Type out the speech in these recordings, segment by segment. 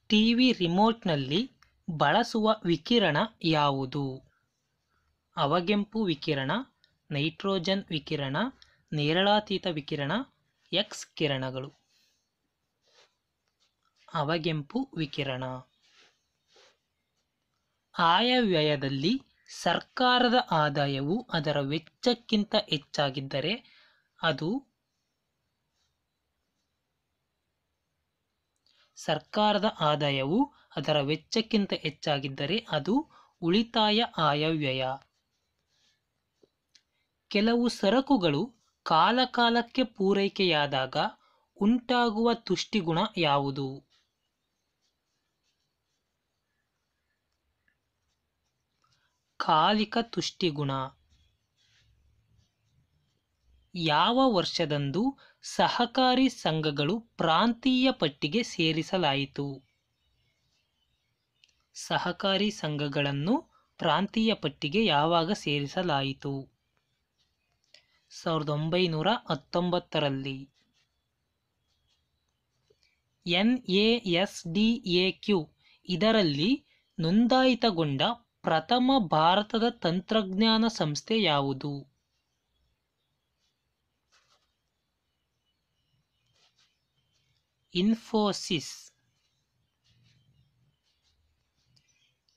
TV ರಿಮೋಟ್ನಲ್ಲಿ ಬಳಸುವ ವಿಕಿರಣ ಯಾವುದು? ಅವಗೆಂಪು ವಿಕಿರಣ, ನೈಟ್ರೋಜನ್ ವಿಕಿರಣ, ನೇರಳಾತೀತ ವಿಕಿರಣ, ಎಕ್ಸ್ ಕಿರಣಗಳು. ಅವಗೆಂಪು ವಿಕಿರಣ. ಆಯವ್ಯಯದಲ್ಲಿ ಸರ್ಕಾರದ ಆದಾಯವು ಅದರ ವೆಚ್ಚಕ್ಕಿಂತ ಹೆಚ್ಚಾಗಿದ್ದರೆ ಅದು ಉಳಿತಾಯ ಆಯವ್ಯಯ. ಕೆಲವು ಸರಕುಗಳು ಕಾಲಕಾಲಕ್ಕೆ ಪೂರೈಕೆಯಾದಾಗ ಉಂಟಾಗುವ ತುಷ್ಟಿಗುಣ ಯಾವುದು? ಕಾಲಿಕ ತುಷ್ಟಿಗುಣ. ಯಾವ ವರ್ಷದಂದು ಸಹಕಾರಿ ಸಂಘಗಳು ಪ್ರಾಂತೀಯ ಪಟ್ಟಿಗೆ ಸೇರಿಸಲಾಯಿತು? ಸಹಕಾರಿ ಸಂಘಗಳನ್ನು ಪ್ರಾಂತೀಯ ಪಟ್ಟಿಗೆ ಯಾವಾಗ ಸೇರಿಸಲಾಯಿತು? 1919ರಲ್ಲಿ. NASDAQ ಇದರಲ್ಲಿ ನೋಂದಾಯಿತಗೊಂಡ ಪ್ರಥಮ ಭಾರತದ ತಂತ್ರಜ್ಞಾನ ಸಂಸ್ಥೆ ಯಾವುದು? ಇನ್ಫೋಸಿಸ್.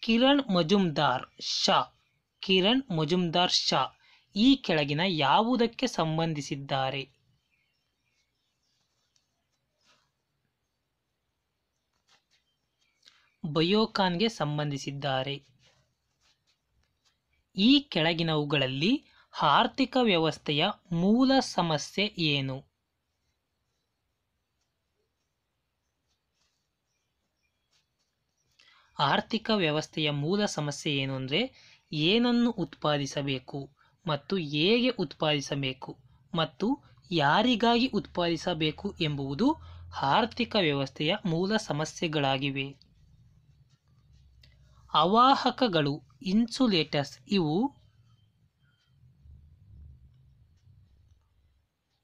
ಕಿರಣ್ ಮಜುಂದಾರ್ ಶಾ ಈ ಕೆಳಗಿನ ಯಾವುದಕ್ಕೆ ಸಂಬಂಧಿಸಿದ್ದಾರೆ? ಬಯೋಕಾನ್ಗೆ ಸಂಬಂಧಿಸಿದ್ದಾರೆ. ಈ ಕೆಳಗಿನವುಗಳಲ್ಲಿ ಆರ್ಥಿಕ ವ್ಯವಸ್ಥೆಯ ಮೂಲ ಸಮಸ್ಯೆ ಏನು? ಆರ್ಥಿಕ ವ್ಯವಸ್ಥೆಯ ಮೂಲ ಸಮಸ್ಯೆ ಏನು ಅಂದರೆ ಏನನ್ನು ಉತ್ಪಾದಿಸಬೇಕು ಮತ್ತು ಹೇಗೆ ಉತ್ಪಾದಿಸಬೇಕು ಮತ್ತು ಯಾರಿಗಾಗಿ ಉತ್ಪಾದಿಸಬೇಕು ಎಂಬುವುದು ಆರ್ಥಿಕ ವ್ಯವಸ್ಥೆಯ ಮೂಲ ಸಮಸ್ಯೆಗಳಾಗಿವೆ. ಅವಾಹಕಗಳು ಇನ್ಸುಲೇಟರ್ಸ್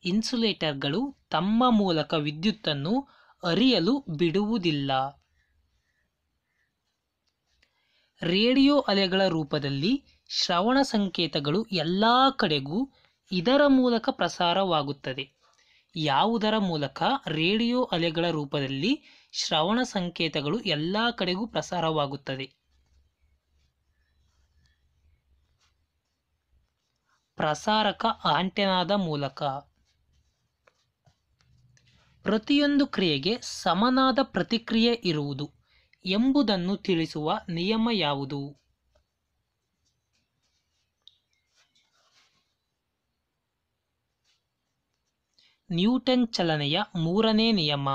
ಇನ್ಸುಲೇಟರ್ಗಳು ತಮ್ಮ ಮೂಲಕ ವಿದ್ಯುತ್ತನ್ನು ಹರಿಯಲು ಬಿಡುವುದಿಲ್ಲ. ರೇಡಿಯೋ ಅಲೆಗಳ ರೂಪದಲ್ಲಿ ಶ್ರವಣ ಸಂಕೇತಗಳು ಎಲ್ಲ ಕಡೆಗೂ ಇದರ ಮೂಲಕ ಪ್ರಸಾರವಾಗುತ್ತದೆ. ಯಾವುದರ ಮೂಲಕ? ರೇಡಿಯೋ ಅಲೆಗಳ ರೂಪದಲ್ಲಿ ಶ್ರವಣ ಸಂಕೇತಗಳು ಎಲ್ಲ ಕಡೆಗೂ ಪ್ರಸಾರವಾಗುತ್ತದೆ. ಪ್ರಸಾರಕ ಆಂಟೆನಾದ ಮೂಲಕ. ಪ್ರತಿಯೊಂದು ಕ್ರಿಯೆಗೆ ಸಮನಾದ ಪ್ರತಿಕ್ರಿಯೆ ಇರುವುದು ಎಂಬುದನ್ನು ತಿಳಿಸುವ ನಿಯಮ ಯಾವುದು? ನ್ಯೂಟನ್ ಚಲನೆಯ ಮೂರನೇ ನಿಯಮ.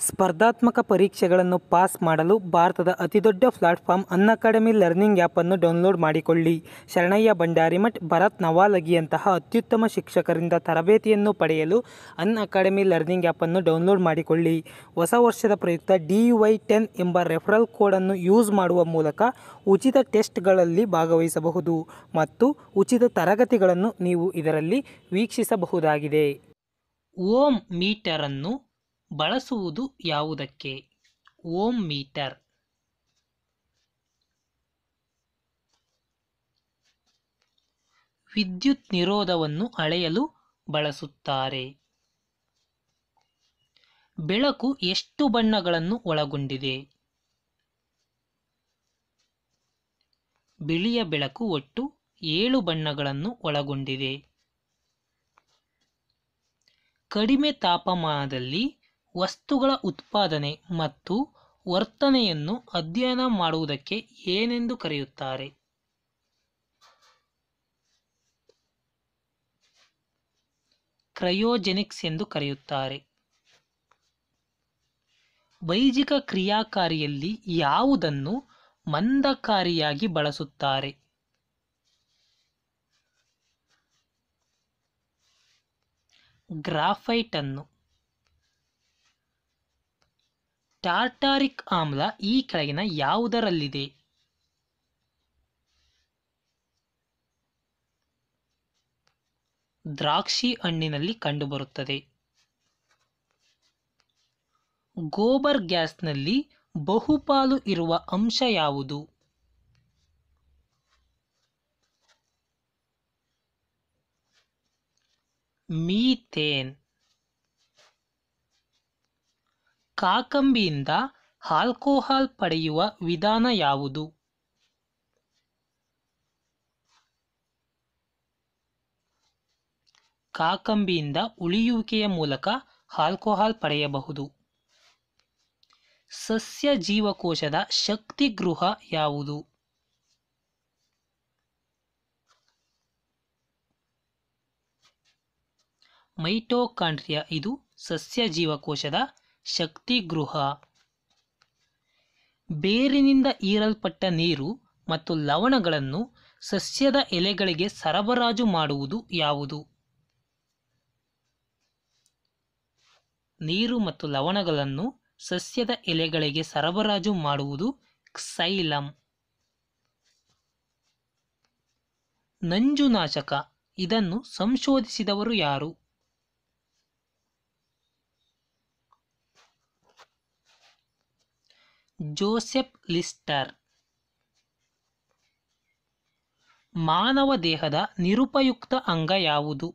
ಸ್ಪರ್ಧಾತ್ಮಕ ಪರೀಕ್ಷೆಗಳನ್ನು ಪಾಸ್ ಮಾಡಲು ಭಾರತದ ಅತಿದೊಡ್ಡ ಪ್ಲಾಟ್ಫಾರ್ಮ್ ಅನ್ಅಕಾಡೆಮಿ ಲರ್ನಿಂಗ್ ಆ್ಯಪನ್ನು ಡೌನ್ಲೋಡ್ ಮಾಡಿಕೊಳ್ಳಿ. ಶರಣಯ್ಯ ಬಂಡಾರಿಮಠ್, ಭರತ್ ನವಾಲಗಿಯಂತಹ ಅತ್ಯುತ್ತಮ ಶಿಕ್ಷಕರಿಂದ ತರಬೇತಿಯನ್ನು ಪಡೆಯಲು ಅನ್ಅಕಾಡೆಮಿ ಲರ್ನಿಂಗ್ ಆ್ಯಪನ್ನು ಡೌನ್ಲೋಡ್ ಮಾಡಿಕೊಳ್ಳಿ. ಹೊಸ ವರ್ಷದ ಪ್ರಯುಕ್ತ DUI10 ಎಂಬ ರೆಫರಲ್ ಕೋಡನ್ನು ಯೂಸ್ ಮಾಡುವ ಮೂಲಕ ಉಚಿತ ಟೆಸ್ಟ್ಗಳಲ್ಲಿ ಭಾಗವಹಿಸಬಹುದು ಮತ್ತು ಉಚಿತ ತರಗತಿಗಳನ್ನು ನೀವು ಇದರಲ್ಲಿ ವೀಕ್ಷಿಸಬಹುದಾಗಿದೆ. ಓಮ್ ಮೀಟರ್ ಅನ್ನು ಬಳಸುವುದು ಯಾವುದಕ್ಕೆ? ಓಮ್ ಮೀಟರ್ ವಿದ್ಯುತ್ ನಿರೋಧವನ್ನು ಅಳೆಯಲು ಬಳಸುತ್ತಾರೆ. ಬೆಳಕು ಎಷ್ಟು ಬಣ್ಣಗಳನ್ನು ಒಳಗೊಂಡಿದೆ? ಬಿಳಿಯ ಬೆಳಕು ಒಟ್ಟು 7 ಬಣ್ಣಗಳನ್ನು ಒಳಗೊಂಡಿದೆ. ಕಡಿಮೆ ತಾಪಮಾನದಲ್ಲಿ ವಸ್ತುಗಳ ಉತ್ಪಾದನೆ ಮತ್ತು ವರ್ತನೆಯನ್ನು ಅಧ್ಯಯನ ಮಾಡುವುದಕ್ಕೆ ಏನೆಂದು ಕರೆಯುತ್ತಾರೆ? ಕ್ರಯೋಜೆನಿಕ್ಸ್ ಎಂದು ಕರೆಯುತ್ತಾರೆ. ಬೈಜಿಕ ಕ್ರಿಯಾಕಾರಿಯಲ್ಲಿ ಯಾವುದನ್ನು ಮಂದಕಾರಿಯಾಗಿ ಬಳಸುತ್ತಾರೆ? ಗ್ರಾಫೈಟ್ ಅನ್ನು. ಟಾರ್ಟಾರಿಕ್ ಆಮ್ಲ ಈ ಕೆಳಗಿನ ಯಾವುದರಲ್ಲಿದೆ? ದ್ರಾಕ್ಷಿ ಹಣ್ಣಿನಲ್ಲಿ ಕಂಡುಬರುತ್ತದೆ. ಗೋಬರ್ ಗ್ಯಾಸ್ನಲ್ಲಿ ಬಹುಪಾಲು ಇರುವ ಅಂಶ ಯಾವುದು? ಮೀಥೇನ್. ಕಾಕಂಬಿಯಿಂದ ಆಲ್ಕೋಹಾಲ್ ಪಡೆಯುವ ವಿಧಾನ ಯಾವುದು? ಕಾಕಂಬಿಯಿಂದ ಉಳಿಯುವಿಕೆಯ ಮೂಲಕ ಆಲ್ಕೋಹಾಲ್ ಪಡೆಯಬಹುದು. ಸಸ್ಯ ಜೀವಕೋಶದ ಶಕ್ತಿ ಗೃಹ ಯಾವುದು? ಮೈಟೊಕಾಂಡ್ರಿಯಾ. ಇದು ಸಸ್ಯ ಜೀವಕೋಶದ ಶಕ್ತಿ ಗೃಹ. ಬೇರಿನಿಂದ ಹೀರಲ್ಪಟ್ಟ ನೀರು ಮತ್ತು ಲವಣಗಳನ್ನು ಸಸ್ಯದ ಎಲೆಗಳಿಗೆ ಸರಬರಾಜು ಮಾಡುವುದು ಯಾವುದು? ನೀರು ಮತ್ತು ಲವಣಗಳನ್ನು ಸಸ್ಯದ ಎಲೆಗಳಿಗೆ ಸರಬರಾಜು ಮಾಡುವುದು ಕ್ಸೈಲಮ್. ನಂಜುನಾಶಕ. ಇದನ್ನು ಸಂಶೋಧಿಸಿದವರು ಯಾರು? ಜೋಸೆಫ್ ಲಿಸ್ಟರ್. ಮಾನವ ದೇಹದ ನಿರುಪಯುಕ್ತ ಅಂಗ ಯಾವುದು?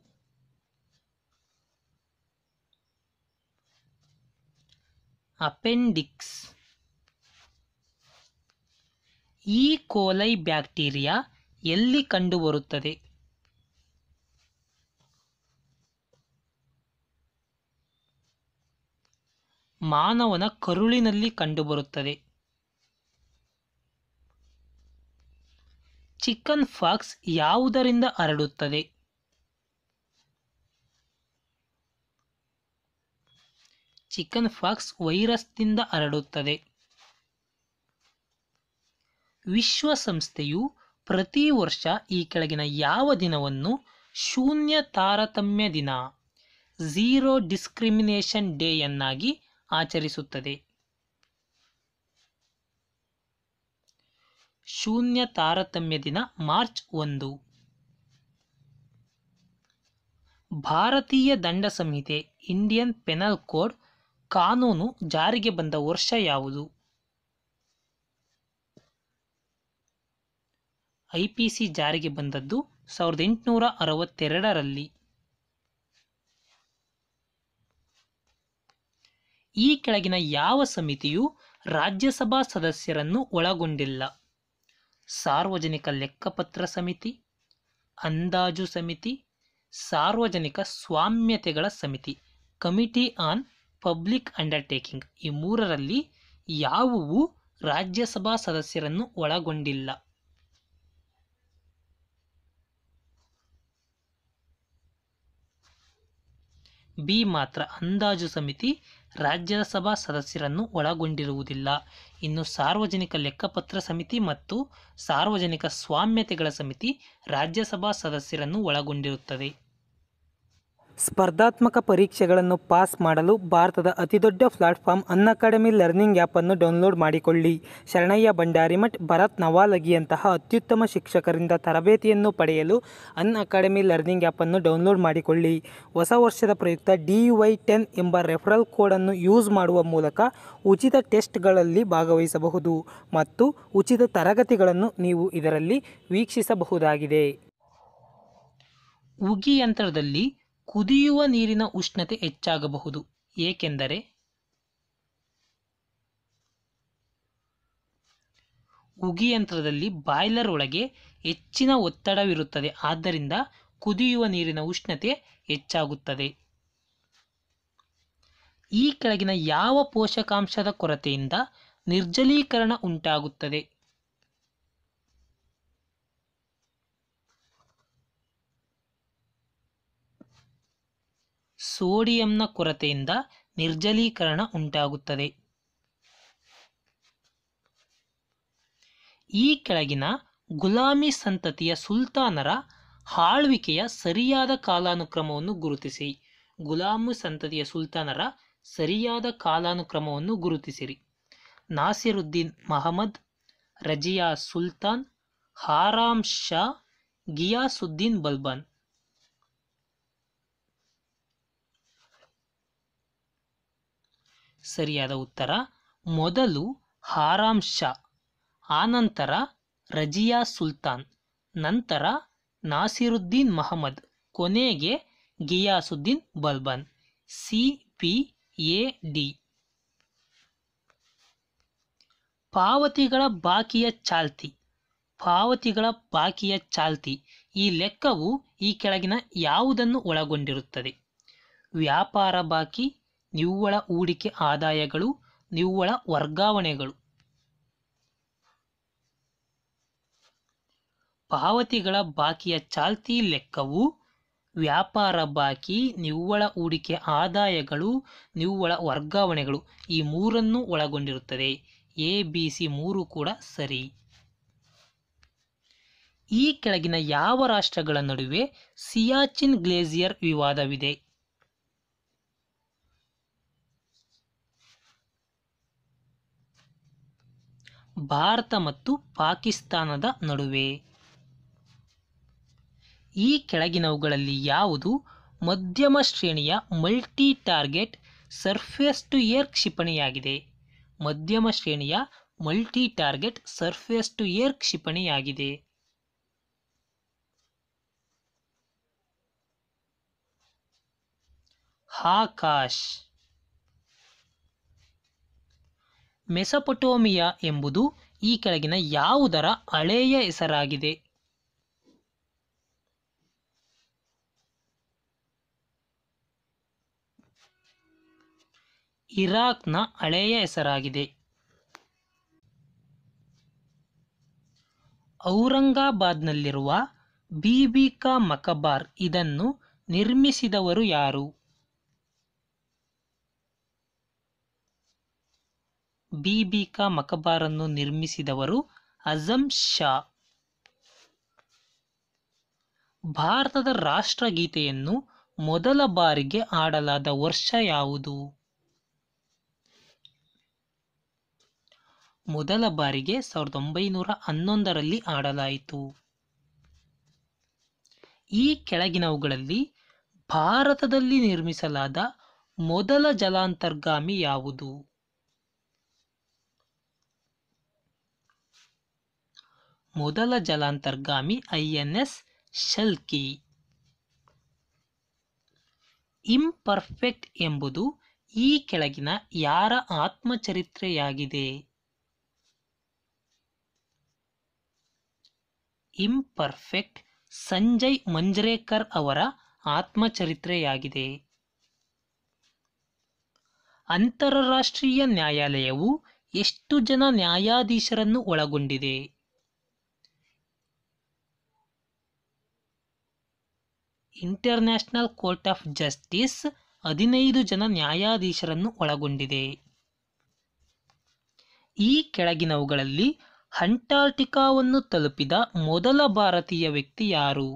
ಅಪೆಂಡಿಕ್ಸ್. ಈ ಕೋಲೈ ಬ್ಯಾಕ್ಟೀರಿಯಾ ಎಲ್ಲಿ ಕಂಡುಬರುತ್ತದೆ? ಮಾನವನ ಕರುಳಿನಲ್ಲಿ ಕಂಡುಬರುತ್ತದೆ. ಚಿಕನ್ ಪಾಕ್ಸ್ ಯಾವುದರಿಂದ ಹರಡುತ್ತದೆ? ಚಿಕನ್ ಪಾಕ್ಸ್ ವೈರಸ್ನಿಂದ ಹರಡುತ್ತದೆ. ವಿಶ್ವಸಂಸ್ಥೆಯು ಪ್ರತಿ ವರ್ಷ ಈ ಕೆಳಗಿನ ಯಾವ ದಿನವನ್ನು ಶೂನ್ಯ ತಾರತಮ್ಯ ದಿನ, ಝೀರೋ ಡಿಸ್ಕ್ರಿಮಿನೇಷನ್ ಡೇ ಯನ್ನಾಗಿ ಆಚರಿಸುತ್ತದೆ? ಶೂನ್ಯ ತಾರತಮ್ಯ ದಿನ ಮಾರ್ಚ್ 1. ಭಾರತೀಯ ದಂಡ ಸಂಹಿತೆ ಇಂಡಿಯನ್ ಪೆನಲ್ ಕೋಡ್ ಕಾನೂನು ಜಾರಿಗೆ ಬಂದ ವರ್ಷ ಯಾವುದು? ಐಪಿಸಿ ಜಾರಿಗೆ ಬಂದದ್ದು 1862ರಲ್ಲಿ. ಈ ಕೆಳಗಿನ ಯಾವ ಸಮಿತಿಯು ರಾಜ್ಯಸಭಾ ಸದಸ್ಯರನ್ನು ಒಳಗೊಂಡಿಲ್ಲ? ಸಾರ್ವಜನಿಕ ಲೆಕ್ಕಪತ್ರ ಸಮಿತಿ, ಅಂದಾಜು ಸಮಿತಿ, ಸಾರ್ವಜನಿಕ ಸ್ವಾಮ್ಯತೆಗಳ ಸಮಿತಿ, ಕಮಿಟಿ ಆನ್ ಪಬ್ಲಿಕ್ ಅಂಡರ್ಟೇಕಿಂಗ್. ಈ ಮೂರರಲ್ಲಿ ಯಾವುವು ರಾಜ್ಯಸಭಾ ಸದಸ್ಯರನ್ನು ಒಳಗೊಂಡಿಲ್ಲ? ಬಿ ಮಾತ್ರ. ಅಂದಾಜು ಸಮಿತಿ ರಾಜ್ಯಸಭಾ ಸದಸ್ಯರನ್ನು ಒಳಗೊಂಡಿರುವುದಿಲ್ಲ. ಇನ್ನು ಸಾರ್ವಜನಿಕ ಲೆಕ್ಕಪತ್ರ ಸಮಿತಿ ಮತ್ತು ಸಾರ್ವಜನಿಕ ಸ್ವಾಮ್ಯತೆಗಳ ಸಮಿತಿ ರಾಜ್ಯಸಭಾ ಸದಸ್ಯರನ್ನು ಒಳಗೊಂಡಿರುತ್ತದೆ. ಸ್ಪರ್ಧಾತ್ಮಕ ಪರೀಕ್ಷೆಗಳನ್ನು ಪಾಸ್ ಮಾಡಲು ಭಾರತದ ಅತಿದೊಡ್ಡ ಪ್ಲಾಟ್ಫಾರ್ಮ್ ಅನ್ಅಕಾಡೆಮಿ ಲರ್ನಿಂಗ್ ಆ್ಯಪನ್ನು ಡೌನ್ಲೋಡ್ ಮಾಡಿಕೊಳ್ಳಿ. ಶರಣಯ್ಯ ಭಂಡಾರಿಮಠ್, ಭರತ್ ನವಾಲಗಿಯಂತಹ ಅತ್ಯುತ್ತಮ ಶಿಕ್ಷಕರಿಂದ ತರಬೇತಿಯನ್ನು ಪಡೆಯಲು ಅನ್ಅಕಾಡೆಮಿ ಲರ್ನಿಂಗ್ ಆ್ಯಪನ್ನು ಡೌನ್ಲೋಡ್ ಮಾಡಿಕೊಳ್ಳಿ. ಹೊಸ ವರ್ಷದ ಪ್ರಯುಕ್ತ DUI10 ಎಂಬ ರೆಫರಲ್ ಕೋಡನ್ನು ಯೂಸ್ ಮಾಡುವ ಮೂಲಕ ಉಚಿತ ಟೆಸ್ಟ್ಗಳಲ್ಲಿ ಭಾಗವಹಿಸಬಹುದು ಮತ್ತು ಉಚಿತ ತರಗತಿಗಳನ್ನು ನೀವು ಇದರಲ್ಲಿ ವೀಕ್ಷಿಸಬಹುದಾಗಿದೆ. ಉಗಿ ಯಂತ್ರದಲ್ಲಿ ಕುದಿಯುವ ನೀರಿನ ಉಷ್ಣತೆ ಹೆಚ್ಚಾಗಬಹುದು. ಏಕೆಂದರೆ ಉಗಿ ಯಂತ್ರದಲ್ಲಿ ಬಾಯ್ಲರ್ ಒಳಗೆ ಹೆಚ್ಚಿನ ಒತ್ತಡವಿರುತ್ತದೆ. ಆದ್ದರಿಂದ ಕುದಿಯುವ ನೀರಿನ ಉಷ್ಣತೆ ಹೆಚ್ಚಾಗುತ್ತದೆ. ಈ ಕೆಳಗಿನ ಯಾವ ಪೋಷಕಾಂಶದ ಕೊರತೆಯಿಂದ ನಿರ್ಜಲೀಕರಣ ಉಂಟಾಗುತ್ತದೆ? ಸೋಡಿಯಂನ ಕೊರತೆಯಿಂದ ನಿರ್ಜಲೀಕರಣ ಉಂಟಾಗುತ್ತದೆ. ಈ ಕೆಳಗಿನ ಗುಲಾಮಿ ಸಂತತಿಯ ಸುಲ್ತಾನರ ಆಳ್ವಿಕೆಯ ಸರಿಯಾದ ಕಾಲಾನುಕ್ರಮವನ್ನು ಗುರುತಿಸಿ. ಗುಲಾಮಿ ಸಂತತಿಯ ಸುಲ್ತಾನರ ಸರಿಯಾದ ಕಾಲಾನುಕ್ರಮವನ್ನು ಗುರುತಿಸಿರಿ. ನಾಸಿರುದ್ದೀನ್ ಮಹಮ್ಮದ್, ರಜಿಯಾ ಸುಲ್ತಾನ್, ಆರಾಮ್ ಶಾ, ಗಿಯಾಸುದ್ದೀನ್ ಬಲ್ಬನ್. ಸರಿಯಾದ ಉತ್ತರ ಮೊದಲು ಆರಾಮ್ ಶಾ, ಆನಂತರ ರಜಿಯಾ ಸುಲ್ತಾನ್, ನಂತರ ನಾಸಿರುದ್ದೀನ್ ಮಹಮ್ಮದ್, ಕೊನೆಗೆ ಗಿಯಾಸುದ್ದೀನ್ ಬಲ್ಬನ್. CPAD. ಪಾವತಿಗಳ ಬಾಕಿಯ ಚಾಲ್ತಿ. ಪಾವತಿಗಳ ಬಾಕಿಯ ಚಾಲ್ತಿ ಈ ಲೆಕ್ಕವು ಈ ಕೆಳಗಿನ ಯಾವುದನ್ನು ಒಳಗೊಂಡಿರುತ್ತದೆ? ವ್ಯಾಪಾರ ಬಾಕಿ, ನಿವ್ವಳ ಹೂಡಿಕೆ ಆದಾಯಗಳು, ನಿವ್ವಳ ವರ್ಗಾವಣೆಗಳು. ಪಾವತಿಗಳ ಬಾಕಿಯ ಚಾಲ್ತಿ ಲೆಕ್ಕವು ವ್ಯಾಪಾರ ಬಾಕಿ, ನಿವ್ವಳ ಹೂಡಿಕೆ ಆದಾಯಗಳು, ನಿವ್ವಳ ವರ್ಗಾವಣೆಗಳು ಈ ಮೂರನ್ನು ಒಳಗೊಂಡಿರುತ್ತದೆ. ABC 3 ಕೂಡ ಸರಿ. ಈ ಕೆಳಗಿನ ಯಾವ ರಾಷ್ಟ್ರಗಳ ನಡುವೆ ಸಿಯಾಚಿನ್ ಗ್ಲೇಸಿಯರ್ ವಿವಾದವಿದೆ? ಭಾರತ ಮತ್ತು ಪಾಕಿಸ್ತಾನದ ನಡುವೆ. ಈ ಕೆಳಗಿನವುಗಳಲ್ಲಿ ಯಾವುದು ಮಧ್ಯಮ ಶ್ರೇಣಿಯ multi target surface to air ಕ್ಷಿಪಣಿಯಾಗಿದೆ? ಮಧ್ಯಮ ಶ್ರೇಣಿಯ multi target surface to air ಕ್ಷಿಪಣಿಯಾಗಿದೆ. ಆಕಾಶ್. ಮೆಸೊಪೊಟೇಮಿಯಾ ಎಂಬುದು ಈ ಕೆಳಗಿನ ಯಾವುದರ ಹಳೆಯ ಹೆಸರಾಗಿದೆ? ಇರಾಕ್ನ ಹಳೆಯ ಹೆಸರಾಗಿದೆ. ಔರಂಗಾಬಾದ್ನಲ್ಲಿರುವ ಬೀಬಿ ಕಾ ಮಕಬಾರ್ ಇದನ್ನು ನಿರ್ಮಿಸಿದವರು ಯಾರು? ಬೀಬಿ ಕಾ ಮಕಬಾರನ್ನು ನಿರ್ಮಿಸಿದವರು ಅಜಂ ಶಾ. ಭಾರತದ ರಾಷ್ಟ್ರಗೀತೆಯನ್ನು ಮೊದಲ ಬಾರಿಗೆ ಆಡಲಾದ ವರ್ಷ ಯಾವುದು? ಮೊದಲ ಬಾರಿಗೆ 1911ರಲ್ಲಿ ಆಡಲಾಯಿತು. ಈ ಕೆಳಗಿನವುಗಳಲ್ಲಿ ಭಾರತದಲ್ಲಿ ನಿರ್ಮಿಸಲಾದ ಮೊದಲ ಜಲಾಂತರ್ಗಾಮಿ ಯಾವುದು? ಮೊದಲ ಜಲಾಂತರ್ಗಾಮಿ INS ಶಲ್ಕಿ. ಇಂಪರ್ಫೆಕ್ಟ್ ಎಂಬುದು ಈ ಕೆಳಗಿನ ಯಾರ ಆತ್ಮಚರಿತ್ರೆಯಾಗಿದೆ? ಇಂಪರ್ಫೆಕ್ಟ್ ಸಂಜಯ್ ಮಂಜ್ರೇಕರ್ ಅವರ ಆತ್ಮಚರಿತ್ರೆಯಾಗಿದೆ. ಅಂತಾರಾಷ್ಟ್ರೀಯ ನ್ಯಾಯಾಲಯವು ಎಷ್ಟು ಜನ ನ್ಯಾಯಾಧೀಶರನ್ನು ಒಳಗೊಂಡಿದೆ? ಇಂಟರ್ನ್ಯಾಷನಲ್ ಕೋರ್ಟ್ ಆಫ್ ಜಸ್ಟಿಸ್ 15 ಜನ ನ್ಯಾಯಾಧೀಶರನ್ನು ಒಳಗೊಂಡಿದೆ. ಈ ಕೆಳಗಿನವುಗಳಲ್ಲಿ ಅಂಟಾರ್ಟಿಕಾವನ್ನು ತಲುಪಿದ ಮೊದಲ ಭಾರತೀಯ ವ್ಯಕ್ತಿ ಯಾರು?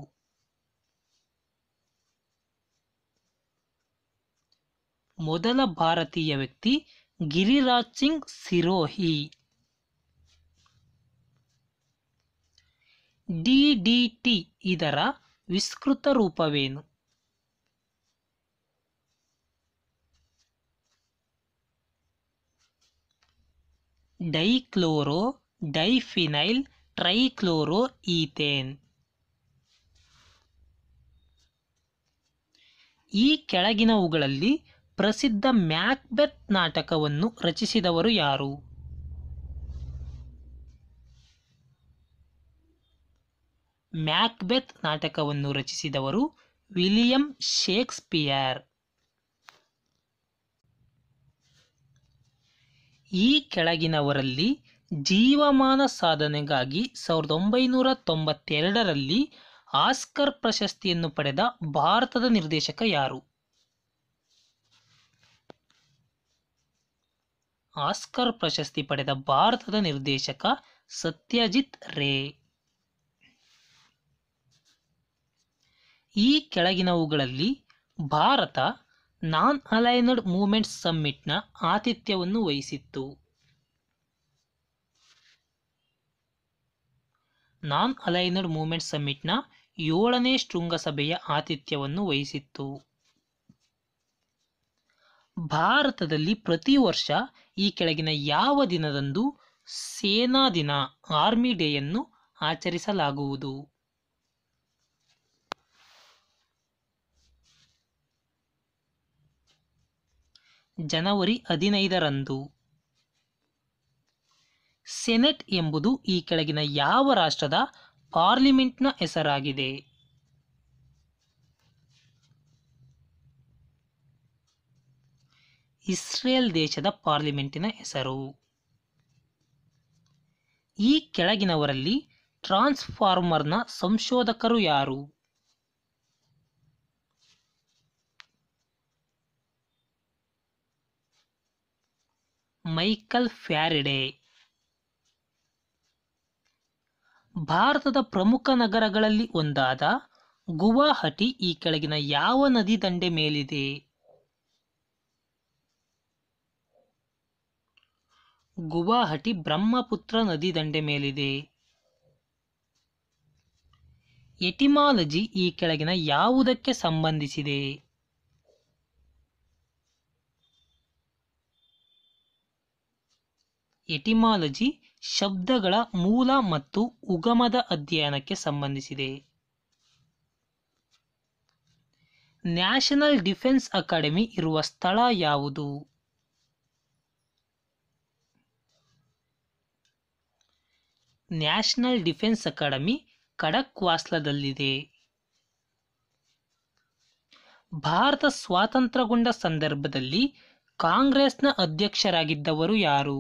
ಮೊದಲ ಭಾರತೀಯ ವ್ಯಕ್ತಿ ಗಿರಿರಾಜ್ ಸಿಂಗ್ ಸಿರೋಹಿ. DDT ಇದರ ವಿಸ್ತೃತ ರೂಪವೇನು? Dichloro diphenyl trichloro ethane. ಈ ಕೆಳಗಿನವುಗಳಲ್ಲಿ ಪ್ರಸಿದ್ಧ ಮ್ಯಾಕ್ಬೆತ್ ನಾಟಕವನ್ನು ರಚಿಸಿದವರು ಯಾರು? ಮ್ಯಾಕ್ಬೆತ್ ನಾಟಕವನ್ನು ರಚಿಸಿದವರು ವಿಲಿಯಂ ಶೇಕ್ಸ್ಪಿಯರ್. ಈ ಕೆಳಗಿನವರಲ್ಲಿ ಜೀವಮಾನ ಸಾಧನೆಗಾಗಿ 1992ರಲ್ಲಿ ಆಸ್ಕರ್ ಪ್ರಶಸ್ತಿಯನ್ನು ಪಡೆದ ಭಾರತದ ನಿರ್ದೇಶಕ ಯಾರು? ಆಸ್ಕರ್ ಪ್ರಶಸ್ತಿ ಪಡೆದ ಭಾರತದ ನಿರ್ದೇಶಕ ಸತ್ಯಜಿತ್ ರೇ. ಈ ಕೆಳಗಿನವುಗಳಲ್ಲಿ ಭಾರತ ನಾನ್ ಅಲೈನ್ಡ್ ಮೂವ್ಮೆಂಟ್ ಸಮ್ಮಿಟ್ನ ಆತಿಥ್ಯವನ್ನು ವಹಿಸಿತ್ತು. ನಾನ್ ಅಲೈನ್ಡ್ ಮೂವ್ಮೆಂಟ್ ಸಮ್ಮಿಟ್ನ 7ನೇ ಶೃಂಗಸಭೆಯ ಆತಿಥ್ಯವನ್ನು ವಹಿಸಿತ್ತು. ಭಾರತದಲ್ಲಿ ಪ್ರತಿ ವರ್ಷ ಈ ಕೆಳಗಿನ ಯಾವ ದಿನದಂದು ಸೇನಾ ದಿನ ಆರ್ಮಿ ಡೇಯನ್ನು ಆಚರಿಸಲಾಗುವುದು? ಜನವರಿ 15ರಂದು. ಸೆನೆಟ್ ಎಂಬುದು ಈ ಕೆಳಗಿನ ಯಾವ ರಾಷ್ಟ್ರದ ಪಾರ್ಲಿಮೆಂಟ್ನ ಹೆಸರಾಗಿದೆ? ಇಸ್ರೇಲ್ ದೇಶದ ಪಾರ್ಲಿಮೆಂಟಿನ ಹೆಸರು. ಈ ಕೆಳಗಿನವರಲ್ಲಿ ಟ್ರಾನ್ಸ್ಫಾರ್ಮರ್ನ ಸಂಶೋಧಕರು ಯಾರು? Michael Faraday. ಭಾರತದ ಪ್ರಮುಖ ನಗರಗಳಲ್ಲಿ ಒಂದಾದ ಗುವಾಹಟಿ ಈ ಕೆಳಗಿನ ಯಾವ ನದಿ ದಂಡೆ ಮೇಲಿದೆ? ಗುವಾಹಟಿ ಬ್ರಹ್ಮಪುತ್ರ ನದಿ ದಂಡೆ ಮೇಲಿದೆ. ಎಟಿಮಾಲಜಿ ಈ ಕೆಳಗಿನ ಯಾವುದಕ್ಕೆ ಸಂಬಂಧಿಸಿದೆ? ಎಟಿಮಾಲಜಿ ಶಬ್ದಗಳ ಮೂಲ ಮತ್ತು ಉಗಮದ ಅಧ್ಯಯನಕ್ಕೆ ಸಂಬಂಧಿಸಿದೆ. ನ್ಯಾಷನಲ್ ಡಿಫೆನ್ಸ್ ಅಕಾಡೆಮಿ ಇರುವ ಸ್ಥಳ ಯಾವುದು? ನ್ಯಾಷನಲ್ ಡಿಫೆನ್ಸ್ ಅಕಾಡೆಮಿ ಖಡಕ್ವಾಸ್ಲಾದಲ್ಲಿದೆ. ಭಾರತ ಸ್ವಾತಂತ್ರ್ಯಗೊಂಡ ಸಂದರ್ಭದಲ್ಲಿ ಕಾಂಗ್ರೆಸ್ನ ಅಧ್ಯಕ್ಷರಾಗಿದ್ದವರು ಯಾರು?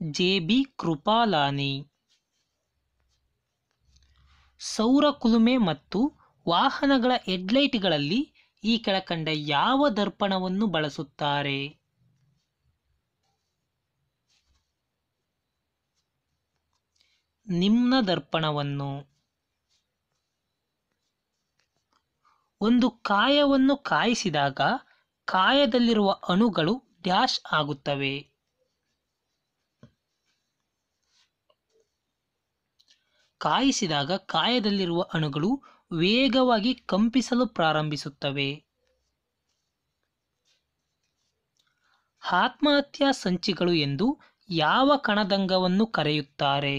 ಜೆ.ಬಿ. ಕೃಪಲಾನಿ. ಸೌರ ಕುಲುಮೆ ಮತ್ತು ವಾಹನಗಳ ಹೆಡ್ಲೈಟ್ಗಳಲ್ಲಿ ಈ ಕೆಳಕಂಡ ಯಾವ ದರ್ಪಣವನ್ನು ಬಳಸುತ್ತಾರೆ? ನಿಮ್ನ ದರ್ಪಣವನ್ನು. ಒಂದು ಕಾಯವನ್ನು ಕಾಯಿಸಿದಾಗ ಕಾಯದಲ್ಲಿರುವ ಅಣುಗಳು ಡ್ಯಾಶ್ ಆಗುತ್ತವೆ. ಕಾಯಿಸಿದಾಗ ಕಾಯದಲ್ಲಿರುವ ಅಣುಗಳು ವೇಗವಾಗಿ ಕಂಪಿಸಲು ಪ್ರಾರಂಭಿಸುತ್ತವೆ. ಆತ್ಮಹತ್ಯಾ ಸಂಚಿಗಳು ಎಂದು ಯಾವ ಕಣದಂಗವನ್ನು ಕರೆಯುತ್ತಾರೆ?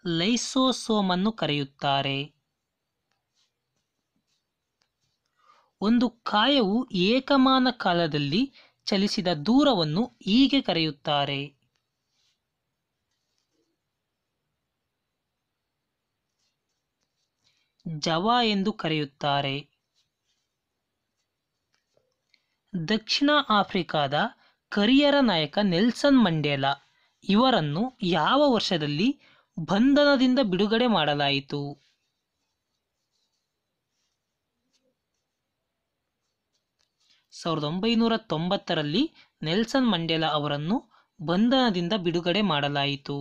ಲೈಸೋಸೋಮ್ ಅನ್ನು ಕರೆಯುತ್ತಾರೆ. ಒಂದು ಕಾಯವು ಏಕಮಾನ ಕಾಲದಲ್ಲಿ ಚಲಿಸಿದ ದೂರವನ್ನು ಹೀಗೆ ಕರೆಯುತ್ತಾರೆ. ಜವ ಎಂದು ಕರೆಯುತ್ತಾರೆ. ದಕ್ಷಿಣ ಆಫ್ರಿಕಾದ ಕರಿಯರ ನಾಯಕ ನೆಲ್ಸನ್ ಮಂಡೇಲಾ ಇವರನ್ನು ಯಾವ ವರ್ಷದಲ್ಲಿ ಬಂಧನದಿಂದ ಬಿಡುಗಡೆ ಮಾಡಲಾಯಿತು? 1990ರಲ್ಲಿ ನೆಲ್ಸನ್ ಮಂಡೇಲಾ ಅವರನ್ನು ಬಂಧನದಿಂದ ಬಿಡುಗಡೆ ಮಾಡಲಾಯಿತು.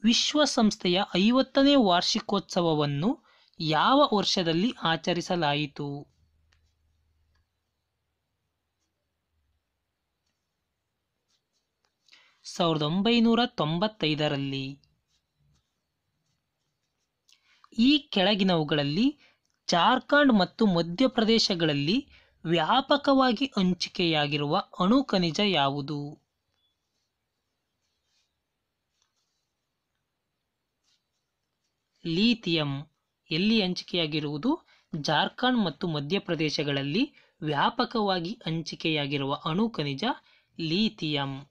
ವಿಶ್ವಸಂಸ್ಥೆಯ 50ನೇ ವಾರ್ಷಿಕೋತ್ಸವವನ್ನು ಯಾವ ವರ್ಷದಲ್ಲಿ ಆಚರಿಸಲಾಯಿತು? 1995ರಲ್ಲಿ. ಈ ಕೆಳಗಿನವುಗಳಲ್ಲಿ ಜಾರ್ಖಂಡ್ ಮತ್ತು ಮಧ್ಯಪ್ರದೇಶಗಳಲ್ಲಿ ವ್ಯಾಪಕವಾಗಿ ಹಂಚಿಕೆಯಾಗಿರುವ ಅಣು ಖನಿಜ ಯಾವುದು? ಲಿಥಿಯಂ. ಎಲ್ಲಿ ಹಂಚಿಕೆಯಾಗಿರುವುದು? ಜಾರ್ಖಂಡ್ ಮತ್ತು ಮಧ್ಯಪ್ರದೇಶಗಳಲ್ಲಿ ವ್ಯಾಪಕವಾಗಿ ಹಂಚಿಕೆಯಾಗಿರುವ ಅಣು ಖನಿಜ ಲಿಥಿಯಂ.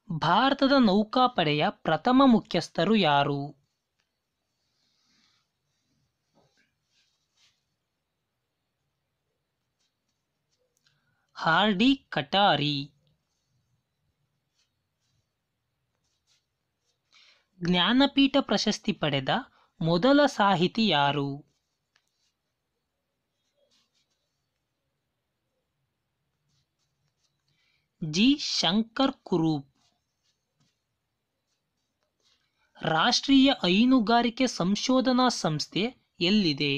ಭಾರತದ ನೌಕಾಪಡೆಯ ಪ್ರಥಮ ಮುಖ್ಯಸ್ಥರು ಯಾರು? ಆರ್.ಡಿ. ಕಟಾರಿ. ಜ್ಞಾನಪೀಠ ಪ್ರಶಸ್ತಿ ಪಡೆದ ಮೊದಲ ಸಾಹಿತಿ ಯಾರು? ಜಿ. ಶಂಕರ್ ಕುರೂಪ್. ರಾಷ್ಟ್ರೀಯ ಹೈನುಗಾರಿಕೆ ಸಂಶೋಧನಾ ಸಂಸ್ಥೆ ಎಲ್ಲಿದೆ?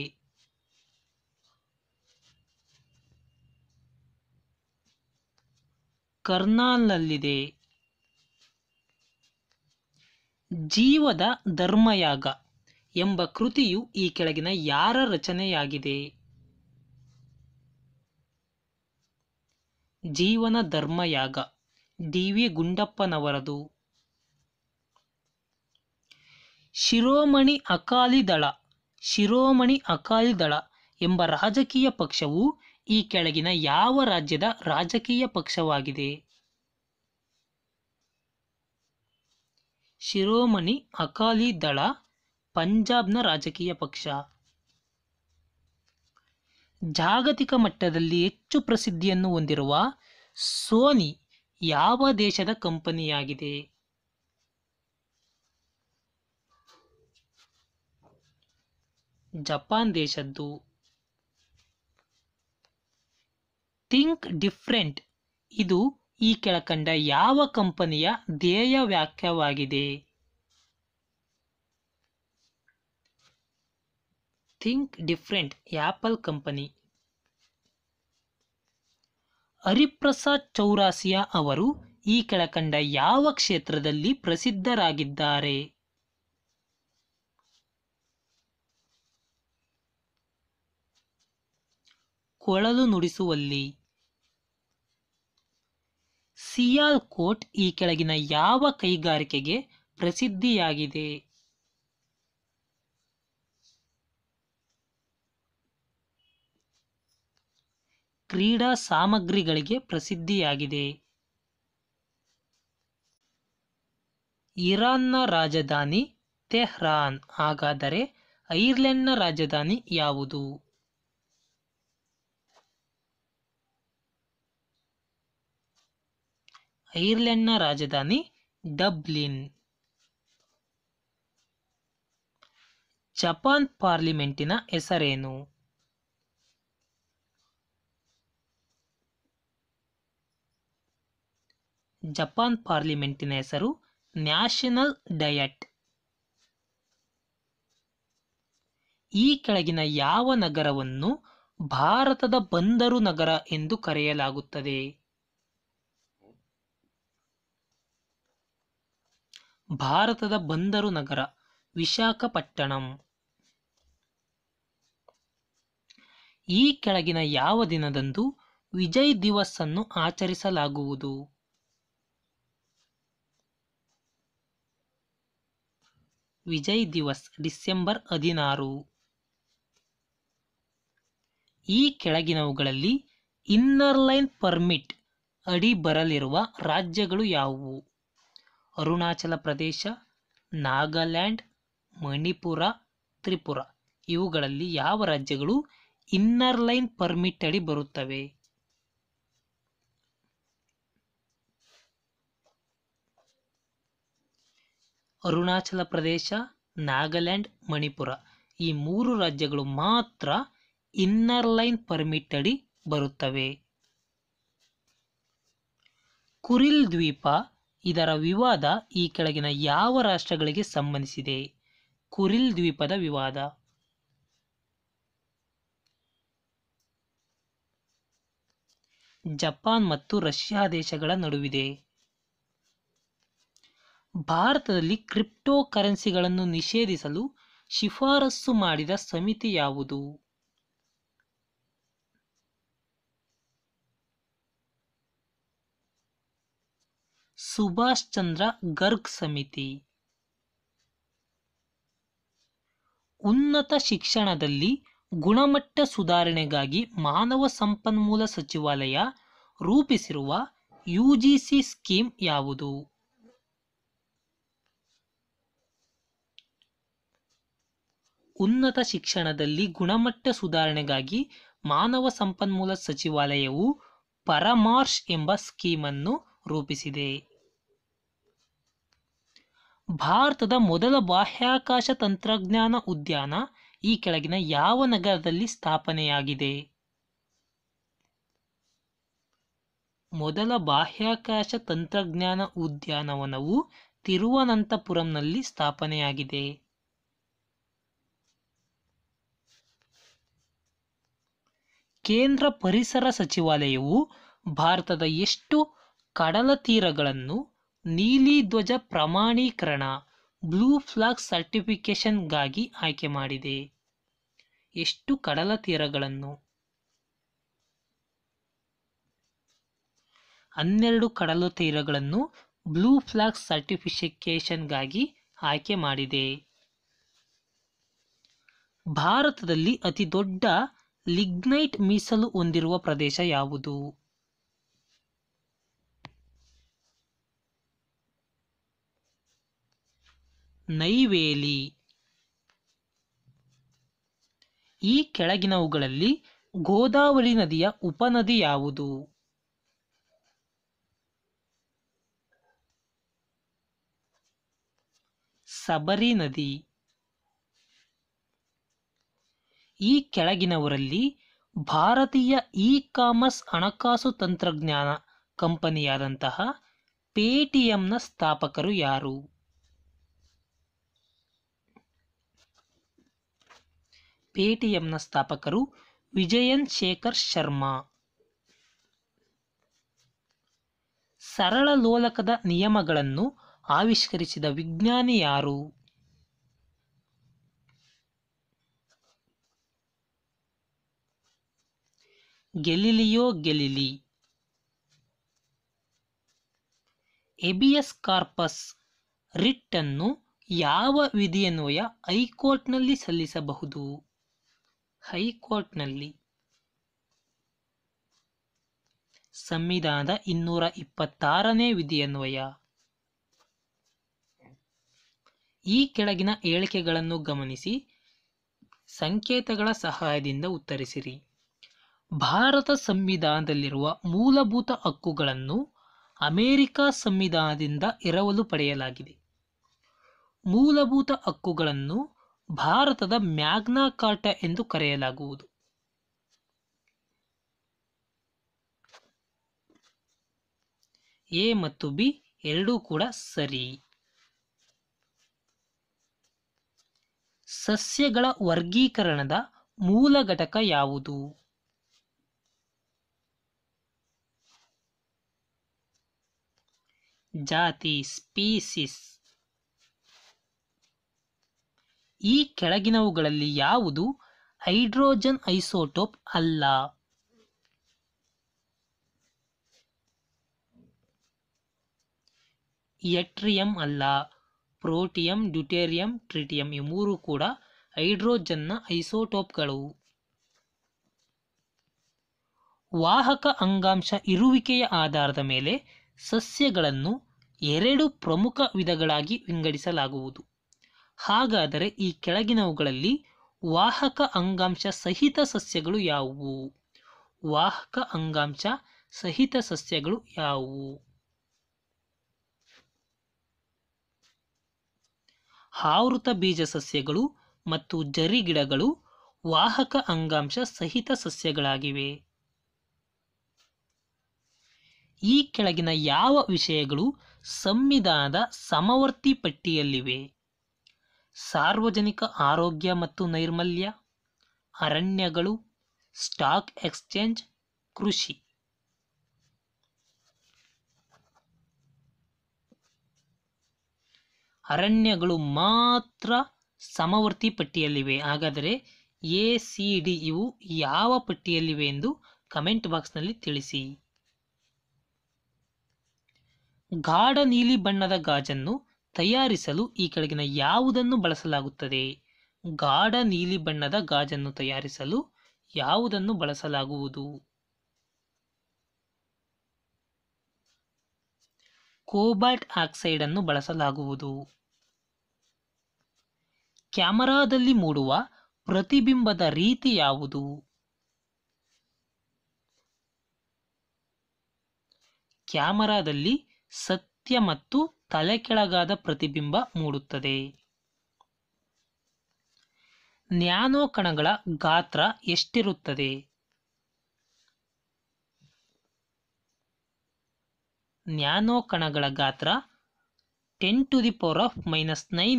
ಕರ್ನಾಲ್ನಲ್ಲಿದೆ. ಜೀವದ ಧರ್ಮಯಾಗ ಎಂಬ ಕೃತಿಯು ಈ ಕೆಳಗಿನ ಯಾರ ರಚನೆಯಾಗಿದೆ? ಜೀವನ ಧರ್ಮಯಾಗ ಡಿ.ವಿ. ಗುಂಡಪ್ಪನವರದು. ಶಿರೋಮಣಿ ಅಕಾಲಿ ದಳ ಎಂಬ ರಾಜಕೀಯ ಪಕ್ಷವು ಈ ಕೆಳಗಿನ ಯಾವ ರಾಜ್ಯದ ರಾಜಕೀಯ ಪಕ್ಷವಾಗಿದೆ? ಶಿರೋಮಣಿ ಅಕಾಲಿ ದಳ ಪಂಜಾಬ್ನ ರಾಜಕೀಯ ಪಕ್ಷ. ಜಾಗತಿಕ ಮಟ್ಟದಲ್ಲಿ ಹೆಚ್ಚು ಪ್ರಸಿದ್ಧಿಯನ್ನು ಹೊಂದಿರುವ ಸೋನಿ ಯಾವ ದೇಶದ ಕಂಪನಿಯಾಗಿದೆ? ಜಪಾನ್ ದೇಶದ್ದು. ಥಿಂಕ್ ಡಿಫರೆಂಟ್ ಇದು ಈ ಕೆಳಕಂಡ ಯಾವ ಕಂಪನಿಯ ಧ್ಯೇಯ ವಾಕ್ಯವಾಗಿದೆ? Think different Apple company. Hariprasad Chaurasia ಅವರು ಈ ಕೆಳಕಂಡ ಯಾವ ಕ್ಷೇತ್ರದಲ್ಲಿ ಪ್ರಸಿದ್ಧರಾಗಿದ್ದಾರೆ? ಕೊಳಲು ನುಡಿಸುವಲ್ಲಿ. ಸಿಯಾಲ್ಕೋಟ್ ಈ ಕೆಳಗಿನ ಯಾವ ಕೈಗಾರಿಕೆಗೆ ಪ್ರಸಿದ್ಧಿಯಾಗಿದೆ? ಕ್ರೀಡಾ ಸಾಮಗ್ರಿಗಳಿಗೆ ಪ್ರಸಿದ್ಧಿಯಾಗಿದೆ. ಇರಾನ್ನ ರಾಜಧಾನಿ ತೆಹ್ರಾನ್. ಹಾಗಾದರೆ ಐರ್ಲೆಂಡ್ನ ರಾಜಧಾನಿ ಯಾವುದು? ಐರ್ಲೆಂಡ್ನ ರಾಜಧಾನಿ ಡಬ್ಲಿನ್. ಜಪಾನ್ ಪಾರ್ಲಿಮೆಂಟಿನ ಹೆಸರೇನು? ಜಪಾನ್ ಪಾರ್ಲಿಮೆಂಟಿನ ಹೆಸರು ನ್ಯಾಷನಲ್ ಡಯಟ್. ಈ ಕೆಳಗಿನ ಯಾವ ನಗರವನ್ನು ಭಾರತದ ಬಂದರು ನಗರ ಎಂದು ಕರೆಯಲಾಗುತ್ತದೆ? ಭಾರತದ ಬಂದರು ನಗರ ವಿಶಾಖಪಟ್ಟಣಂ. ಈ ಕೆಳಗಿನ ಯಾವ ದಿನದಂದು ವಿಜಯ್ ದಿವಸ್ ಅನ್ನು ಆಚರಿಸಲಾಗುವುದು? ವಿಜಯ್ ದಿವಸ್ ಡಿಸೆಂಬರ್ 16. ಈ ಕೆಳಗಿನವುಗಳಲ್ಲಿ ಇನ್ನರ್ ಲೈನ್ ಪರ್ಮಿಟ್ ಅಡಿ ಬರಲಿರುವ ರಾಜ್ಯಗಳು ಯಾವುವು? ಅರುಣಾಚಲ ಪ್ರದೇಶ, ನಾಗಾಲ್ಯಾಂಡ್, ಮಣಿಪುರ, ತ್ರಿಪುರ. ಇವುಗಳಲ್ಲಿ ಯಾವ ರಾಜ್ಯಗಳು ಇನ್ನರ್ ಲೈನ್ ಪರ್ಮಿಟ್ ಅಡಿ ಬರುತ್ತವೆ? ಅರುಣಾಚಲ ಪ್ರದೇಶ, ನಾಗಾಲ್ಯಾಂಡ್, ಮಣಿಪುರ. ಈ 3 ರಾಜ್ಯಗಳು ಮಾತ್ರ ಇನ್ನರ್ ಲೈನ್ ಪರ್ಮಿಟ್ ಅಡಿ ಬರುತ್ತವೆ. ಕುರಿಲ್ ದ್ವೀಪ ಇದರ ವಿವಾದ ಈ ಕೆಳಗಿನ ಯಾವ ರಾಷ್ಟ್ರಗಳಿಗೆ ಸಂಬಂಧಿಸಿದೆ? ಕುರಿಲ್ ದ್ವೀಪದ ವಿವಾದ ಜಪಾನ್ ಮತ್ತು ರಷ್ಯಾ ದೇಶಗಳ ನಡುವಿದೆ. ಭಾರತದಲ್ಲಿ ಕ್ರಿಪ್ಟೋ ಕರೆನ್ಸಿಗಳನ್ನು ನಿಷೇಧಿಸಲು ಶಿಫಾರಸು ಮಾಡಿದ ಸಮಿತಿ ಯಾವುದು? ಸುಭಾಷ್ ಚಂದ್ರ ಗರ್ಗ್ ಸಮಿತಿ. ಉನ್ನತ ಶಿಕ್ಷಣದಲ್ಲಿ ಗುಣಮಟ್ಟ ಸುಧಾರಣೆಗಾಗಿ ಮಾನವ ಸಂಪನ್ಮೂಲ ಸಚಿವಾಲಯ ರೂಪಿಸಿರುವ ಯುಜಿಸಿ ಸ್ಕೀಮ್ ಯಾವುದು? ಉನ್ನತ ಶಿಕ್ಷಣದಲ್ಲಿ ಗುಣಮಟ್ಟ ಸುಧಾರಣೆಗಾಗಿ ಮಾನವ ಸಂಪನ್ಮೂಲ ಸಚಿವಾಲಯವು ಪರಮಾರ್ಶ್ ಎಂಬ ಸ್ಕೀಮನ್ನು ರೂಪಿಸಿದೆ. ಭಾರತದ ಮೊದಲ ಬಾಹ್ಯಾಕಾಶ ತಂತ್ರಜ್ಞಾನ ಉದ್ಯಾನ ಈ ಕೆಳಗಿನ ಯಾವ ನಗರದಲ್ಲಿ ಸ್ಥಾಪನೆಯಾಗಿದೆ? ಮೊದಲ ಬಾಹ್ಯಾಕಾಶ ತಂತ್ರಜ್ಞಾನ ಉದ್ಯಾನವನವು ತಿರುವನಂತಪುರಂನಲ್ಲಿ ಸ್ಥಾಪನೆಯಾಗಿದೆ. ಕೇಂದ್ರ ಪರಿಸರ ಸಚಿವಾಲಯವು ಭಾರತದ ಎಷ್ಟು ಕಡಲ ತೀರಗಳನ್ನು ನೀಲಿ ಧ್ವಜ ಪ್ರಮಾಣೀಕರಣ ಬ್ಲೂ ಫ್ಲಾಗ್ ಸರ್ಟಿಫಿಕೇಶನ್ಗಾಗಿ ಆಯ್ಕೆ ಮಾಡಿದೆ? ಎಷ್ಟು ಕಡಲ ತೀರಗಳನ್ನು? 12 ಕಡಲ ತೀರಗಳನ್ನು ಬ್ಲೂ ಫ್ಲಾಗ್ ಸರ್ಟಿಫಿಕೇಶನ್ಗಾಗಿ ಆಯ್ಕೆ ಮಾಡಿದೆ. ಭಾರತದಲ್ಲಿ ಅತಿ ದೊಡ್ಡ ಲಿಗ್ನೈಟ್ ಮೀಸಲು ಹೊಂದಿರುವ ಪ್ರದೇಶ ಯಾವುದು? ನೈವೇಲಿ. ಈ ಕೆಳಗಿನವುಗಳಲ್ಲಿ ಗೋದಾವರಿ ನದಿಯ ಉಪನದಿ ಯಾವುದು? ಸಬರಿ ನದಿ. ಈ ಕೆಳಗಿನವರಲ್ಲಿ ಭಾರತೀಯ ಇ-ಕಾಮರ್ಸ್ ಹಣಕಾಸು ತಂತ್ರಜ್ಞಾನ ಕಂಪನಿಯಾದಂತಹ ಪೇಟಿಎಂನ ಸ್ಥಾಪಕರು ಯಾರು? ಪೇಟಿಎಂನ ಸ್ಥಾಪಕರು ವಿಜಯನ್ ಶೇಖರ್ ಶರ್ಮಾ. ಸರಳ ಲೋಲಕದ ನಿಯಮಗಳನ್ನು ಆವಿಷ್ಕರಿಸಿದ ವಿಜ್ಞಾನಿ ಯಾರು? ಗೆಲಿಲಿಯೋ ಗೆಲಿಲಿ. ಎಬಿಯಸ್ ಕಾರ್ಪಸ್ ರಿಟ್ ಅನ್ನು ಯಾವ ವಿಧಿಯನ್ವಯ ಹೈಕೋರ್ಟ್ನಲ್ಲಿ ಸಲ್ಲಿಸಬಹುದು? ಹೈಕೋರ್ಟ್ನಲ್ಲಿ. ಸಂವಿಧಾನದ 226ನೇ ವಿಧಿಯನ್ವಯ. ಈ ಕೆಳಗಿನ ಹೇಳಿಕೆಗಳನ್ನು ಗಮನಿಸಿ ಸಂಕೇತಗಳ ಸಹಾಯದಿಂದ ಉತ್ತರಿಸಿರಿ. ಭಾರತ ಸಂವಿಧಾನದಲ್ಲಿರುವ ಮೂಲಭೂತ ಹಕ್ಕುಗಳನ್ನು ಅಮೆರಿಕ ಸಂವಿಧಾನದಿಂದ ಎರವಲು ಪಡೆಯಲಾಗಿದೆ. ಮೂಲಭೂತ ಹಕ್ಕುಗಳನ್ನು ಭಾರತದ ಮ್ಯಾಗ್ನಾ ಕಾರ್ಟಾ ಎಂದು ಕರೆಯಲಾಗುವುದು. ಎ ಮತ್ತು ಬಿ ಎರಡೂ ಕೂಡ ಸರಿ. ಸಸ್ಯಗಳ ವರ್ಗೀಕರಣದ ಮೂಲ ಘಟಕ ಯಾವುದು? ಜಾತಿ, ಸ್ಪೀಸಿಸ್. ಈ ಕೆಳಗಿನವುಗಳಲ್ಲಿ ಯಾವುದು ಹೈಡ್ರೋಜನ್ ಐಸೋಟೋಪ್ ಅಲ್ಲ? ಯಟ್ರಿಯಂ ಅಲ್ಲ. ಪ್ರೋಟಿಯಂ, ಡ್ಯೂಟೇರಿಯಂ, ಟ್ರಿಟಿಯಂ ಈ ಮೂರು ಕೂಡ ಹೈಡ್ರೋಜನ್ನ ಐಸೋಟೋಪ್ಗಳು. ವಾಹಕ ಅಂಗಾಂಶ ಇರುವಿಕೆಯ ಆಧಾರದ ಮೇಲೆ ಸಸ್ಯಗಳನ್ನು 2 ಪ್ರಮುಖ ವಿಧಗಳಾಗಿ ವಿಂಗಡಿಸಲಾಗುವುದು. ಹಾಗಾದರೆ ಈ ಕೆಳಗಿನವುಗಳಲ್ಲಿ ವಾಹಕ ಅಂಗಾಂಶ ಸಹಿತ ಸಸ್ಯಗಳು ಯಾವುವು? ವಾಹಕ ಅಂಗಾಂಶ ಸಹಿತ ಸಸ್ಯಗಳು ಯಾವುವು? ಆವೃತ ಬೀಜ ಸಸ್ಯಗಳು ಮತ್ತು ಜರಿ ಗಿಡಗಳು ವಾಹಕ ಅಂಗಾಂಶ ಸಹಿತ ಸಸ್ಯಗಳಾಗಿವೆ. ಈ ಕೆಳಗಿನ ಯಾವ ವಿಷಯಗಳು ಸಂವಿಧಾನದ ಸಮವರ್ತಿ ಪಟ್ಟಿಯಲ್ಲಿವೆ? ಸಾರ್ವಜನಿಕ ಆರೋಗ್ಯ ಮತ್ತು ನೈರ್ಮಲ್ಯ, ಅರಣ್ಯಗಳು, ಸ್ಟಾಕ್ ಎಕ್ಸ್ಚೇಂಜ್, ಕೃಷಿ. ಅರಣ್ಯಗಳು ಮಾತ್ರ ಸಮವರ್ತಿ ಪಟ್ಟಿಯಲ್ಲಿವೆ. ಹಾಗಾದರೆ ACD ಇವು ಯಾವ ಪಟ್ಟಿಯಲ್ಲಿವೆ ಎಂದು ಕಮೆಂಟ್ ಬಾಕ್ಸ್ನಲ್ಲಿ ತಿಳಿಸಿ. ಗಾಢ ನೀಲಿ ಬಣ್ಣದ ಗಾಜನ್ನು ತಯಾರಿಸಲು ಈ ಕೆಳಗಿನ ಯಾವುದನ್ನು ಬಳಸಲಾಗುತ್ತದೆ? ಗಾಢ ನೀಲಿ ಬಣ್ಣದ ಗಾಜನ್ನು ತಯಾರಿಸಲು ಯಾವುದನ್ನು ಬಳಸಲಾಗುವುದು? ಕೋಬಾಲ್ಟ್ ಆಕ್ಸೈಡ್ ಅನ್ನು ಬಳಸಲಾಗುವುದು. ಕ್ಯಾಮೆರಾದಲ್ಲಿ ಮೂಡುವ ಪ್ರತಿಬಿಂಬದ ರೀತಿ ಯಾವುದು? ಕ್ಯಾಮೆರಾದಲ್ಲಿ ಸತ್ಯ ಮತ್ತು ತಲೆಕೆಳಗಾದ ಪ್ರತಿಬಿಂಬ ಮೂಡುತ್ತದೆ. ನ್ಯಾನೋ ಕಣಗಳ ಗಾತ್ರ ಎಷ್ಟಿರುತ್ತದೆ? ನ್ಯಾನೋ ಕಣಗಳ ಗಾತ್ರ 10⁻⁻⁹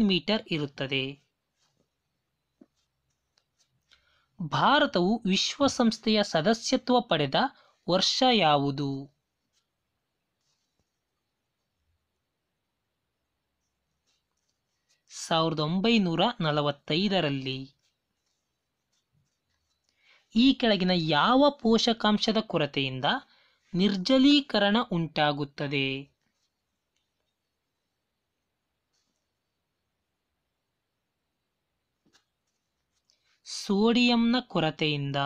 ಮೀಟರ್ ಇರುತ್ತದೆ. ಭಾರತವು ವಿಶ್ವಸಂಸ್ಥೆಯ ಸದಸ್ಯತ್ವ ಪಡೆದ ವರ್ಷ ಯಾವುದು? 1945ರಲ್ಲಿ. ಈ ಕೆಳಗಿನ ಯಾವ ಪೋಷಕಾಂಶದ ಕೊರತೆಯಿಂದ ನಿರ್ಜಲೀಕರಣ ಉಂಟಾಗುತ್ತದೆ? ಸೋಡಿಯಂನ ಕೊರತೆಯಿಂದ.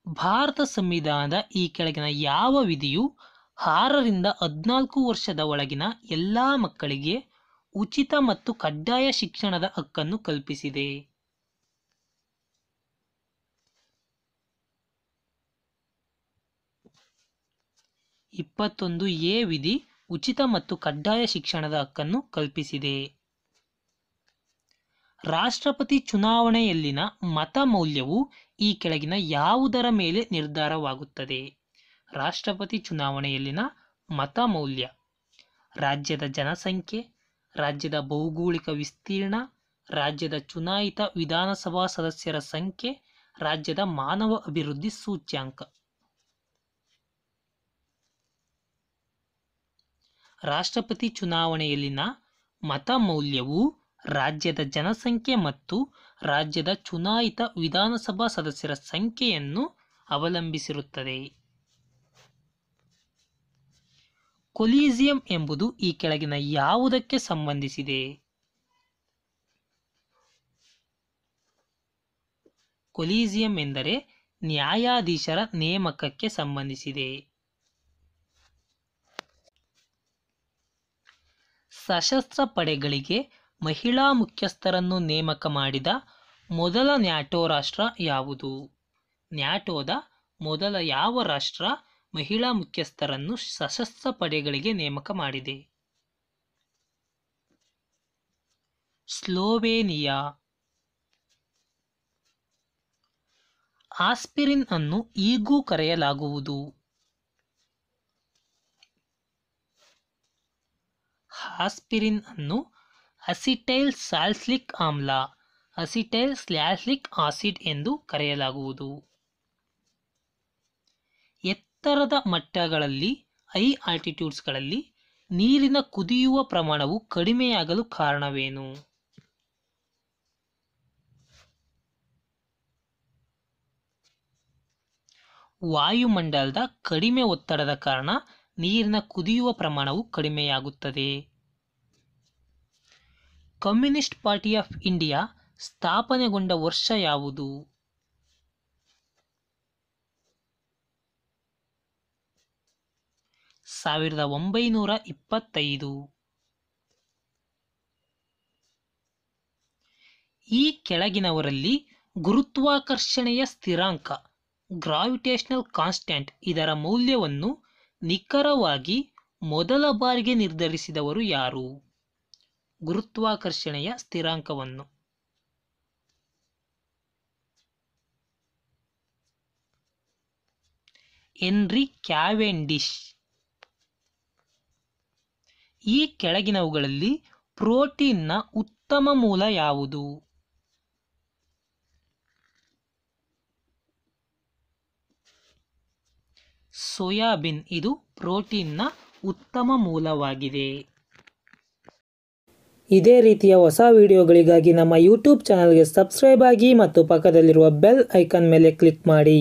ಭಾರತ ಸಂವಿಧಾನದ ಈ ಕೆಳಗಿನ ಯಾವ ವಿಧಿಯು 6ರಿಂದ 14 ವರ್ಷದ ಒಳಗಿನ ಎಲ್ಲಾ ಮಕ್ಕಳಿಗೆ ಉಚಿತ ಮತ್ತು ಕಡ್ಡಾಯ ಶಿಕ್ಷಣದ ಹಕ್ಕನ್ನು ಕಲ್ಪಿಸಿದೆ? 21A ವಿಧಿ ಉಚಿತ ಮತ್ತು ಕಡ್ಡಾಯ ಶಿಕ್ಷಣದ ಹಕ್ಕನ್ನು ಕಲ್ಪಿಸಿದೆ. ರಾಷ್ಟ್ರಪತಿ ಚುನಾವಣೆಯಲ್ಲಿನ ಮತ ಮೌಲ್ಯವು ಈ ಕೆಳಗಿನ ಯಾವುದರ ಮೇಲೆ ನಿರ್ಧಾರವಾಗುತ್ತದೆ? ರಾಷ್ಟ್ರಪತಿ ಚುನಾವಣೆಯಲ್ಲಿನ ಮತ ಮೌಲ್ಯ ರಾಜ್ಯದ ಜನಸಂಖ್ಯೆ, ರಾಜ್ಯದ ಭೌಗೋಳಿಕ ವಿಸ್ತೀರ್ಣ, ರಾಜ್ಯದ ಚುನಾಯಿತ ವಿಧಾನಸಭಾ ಸದಸ್ಯರ ಸಂಖ್ಯೆ, ರಾಜ್ಯದ ಮಾನವ ಅಭಿವೃದ್ಧಿ ಸೂಚ್ಯಂಕ. ರಾಷ್ಟ್ರಪತಿ ಚುನಾವಣೆಯಲ್ಲಿನ ಮತ ಮೌಲ್ಯವು ರಾಜ್ಯದ ಜನಸಂಖ್ಯೆ ಮತ್ತು ರಾಜ್ಯದ ಚುನಾಯಿತ ವಿಧಾನಸಭಾ ಸದಸ್ಯರ ಸಂಖ್ಯೆಯನ್ನು ಅವಲಂಬಿಸಿರುತ್ತದೆ. ಕೊಲಿಜಿಯಂ ಎಂಬುದು ಈ ಕೆಳಗಿನ ಯಾವುದಕ್ಕೆ ಸಂಬಂಧಿಸಿದೆ? ಕೊಲಿಜಿಯಂ ಎಂದರೆ ನ್ಯಾಯಾಧೀಶರ ನೇಮಕಕ್ಕೆ ಸಂಬಂಧಿಸಿದೆ. ಸಶಸ್ತ್ರ ಪಡೆಗಳಿಗೆ ಮಹಿಳಾ ಮುಖ್ಯಸ್ಥರನ್ನು ನೇಮಕ ಮಾಡಿದ ಮೊದಲ ನ್ಯಾಟೋ ರಾಷ್ಟ್ರ ಯಾವುದು? ನ್ಯಾಟೋದ ಮೊದಲ ಯಾವ ರಾಷ್ಟ್ರ ಮಹಿಳಾ ಮುಖ್ಯಸ್ಥರನ್ನು ಸಶಸ್ತ್ರ ಪಡೆಗಳಿಗೆ ನೇಮಕ ಮಾಡಿದೆ? ಸ್ಲೋವೇನಿಯಾ. ಆಸ್ಪಿರಿನ್ ಅನ್ನು ಈಗೂ ಕರೆಯಲಾಗುವುದು. ಆಸ್ಪಿರಿನ್ ಅನ್ನು ಅಸಿಟೈಲ್ ಸ್ಯಾಲಿಸಿಲಿಕ್ ಆಮ್ಲ, ಅಸಿಟೈಲ್ ಸ್ಯಾಲಿಸಿಲಿಕ್ ಆಸಿಡ್ ಎಂದು ಕರೆಯಲಾಗುವುದು. ಎತ್ತರದ ಮಟ್ಟಗಳಲ್ಲಿ ಹೈ ಆಲ್ಟಿಟ್ಯೂಡ್ಸ್ಗಳಲ್ಲಿ ನೀರಿನ ಕುದಿಯುವ ಪ್ರಮಾಣವು ಕಡಿಮೆಯಾಗಲು ಕಾರಣವೇನು? ವಾಯುಮಂಡಲದ ಕಡಿಮೆ ಒತ್ತಡದ ಕಾರಣ ನೀರಿನ ಕುದಿಯುವ ಪ್ರಮಾಣವು ಕಡಿಮೆಯಾಗುತ್ತದೆ. ಕಮ್ಯುನಿಸ್ಟ್ ಪಾರ್ಟಿ ಆಫ್ ಇಂಡಿಯಾ ಸ್ಥಾಪನೆಗೊಂಡ ವರ್ಷ ಯಾವುದು? 1925. ಈ ಕೆಳಗಿನವರಲ್ಲಿ ಗುರುತ್ವಾಕರ್ಷಣೆಯ ಸ್ಥಿರಾಂಕ ಗ್ರಾವಿಟೇಷನಲ್ ಕಾನ್ಸ್ಟೆಂಟ್ ಇದರ ಮೌಲ್ಯವನ್ನು ನಿಖರವಾಗಿ ಮೊದಲ ಬಾರಿಗೆ ನಿರ್ಧರಿಸಿದವರು ಯಾರು? ಗುರುತ್ವಾಕರ್ಷಣೆಯ ಸ್ಥಿರಾಂಕವನ್ನು ಹೆನ್ರಿ ಕ್ಯಾವೆಂಡಿಶ್. ಈ ಕೆಳಗಿನವುಗಳಲ್ಲಿ ಪ್ರೋಟೀನ್ನ ಉತ್ತಮ ಮೂಲ ಯಾವುದು? ಸೋಯಾಬೀನ್ ಇದು ಪ್ರೋಟೀನ್ನ ಉತ್ತಮ ಮೂಲವಾಗಿದೆ. ಇದೇ ರೀತಿಯ ಹೊಸ ವಿಡಿಯೋಗಳಿಗಾಗಿ ನಮ್ಮ ಯೂಟ್ಯೂಬ್ ಚಾನಲ್ಗೆ ಸಬ್ಸ್ಕ್ರೈಬ್ ಆಗಿ ಮತ್ತು ಪಕ್ಕದಲ್ಲಿರುವ ಬೆಲ್ ಐಕಾನ್ ಮೇಲೆ ಕ್ಲಿಕ್ ಮಾಡಿ.